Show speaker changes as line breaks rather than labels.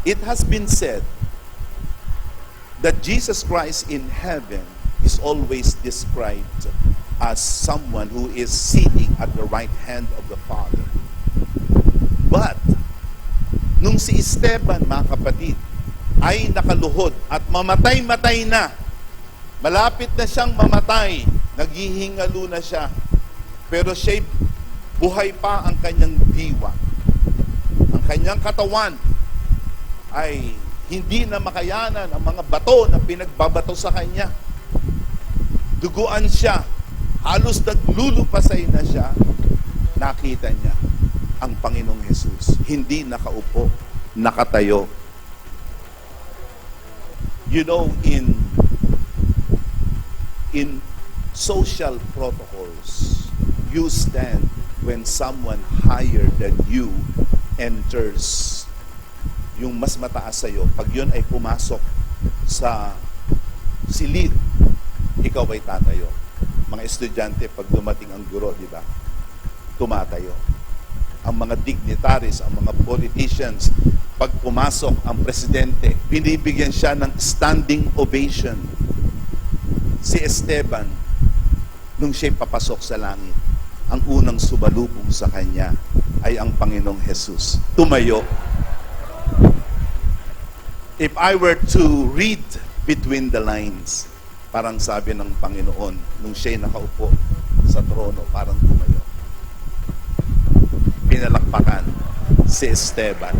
It has been said that Jesus Christ in heaven is always described as someone who is sitting at the right hand of the Father. But, nung si Esteban, mga kapatid, ay nakaluhod at mamatay-matay na, malapit na siyang mamatay, naghihingalo na siya, pero siya'y buhay pa ang kanyang diwa. Ang kanyang katawan ay hindi na makayanan ang mga bato na pinagbabato sa kanya. Duguan siya, halos naglulupasay na siya, nakita niya ang Panginoong Hesus. Hindi nakaupo, nakatayo. You know, in social protocols, you stand when someone higher than you enters. Yung mas mataas sa'yo, pag yun ay pumasok sa silid, ikaw ay tatayo. Mga estudyante, pag dumating ang guro, di ba? Tumatayo. Ang mga dignitaries, ang mga politicians, pag pumasok ang presidente, binibigyan siya ng standing ovation. Si Esteban, nung siya'y papasok sa langit, ang unang sumalubong sa kanya ay ang Panginoong Hesus. Tumayo. If I were to read between the lines, parang sabi ng Panginoon, nung siya'y nakaupo sa trono, parang tumayo. Pinalakpakan si Esteban.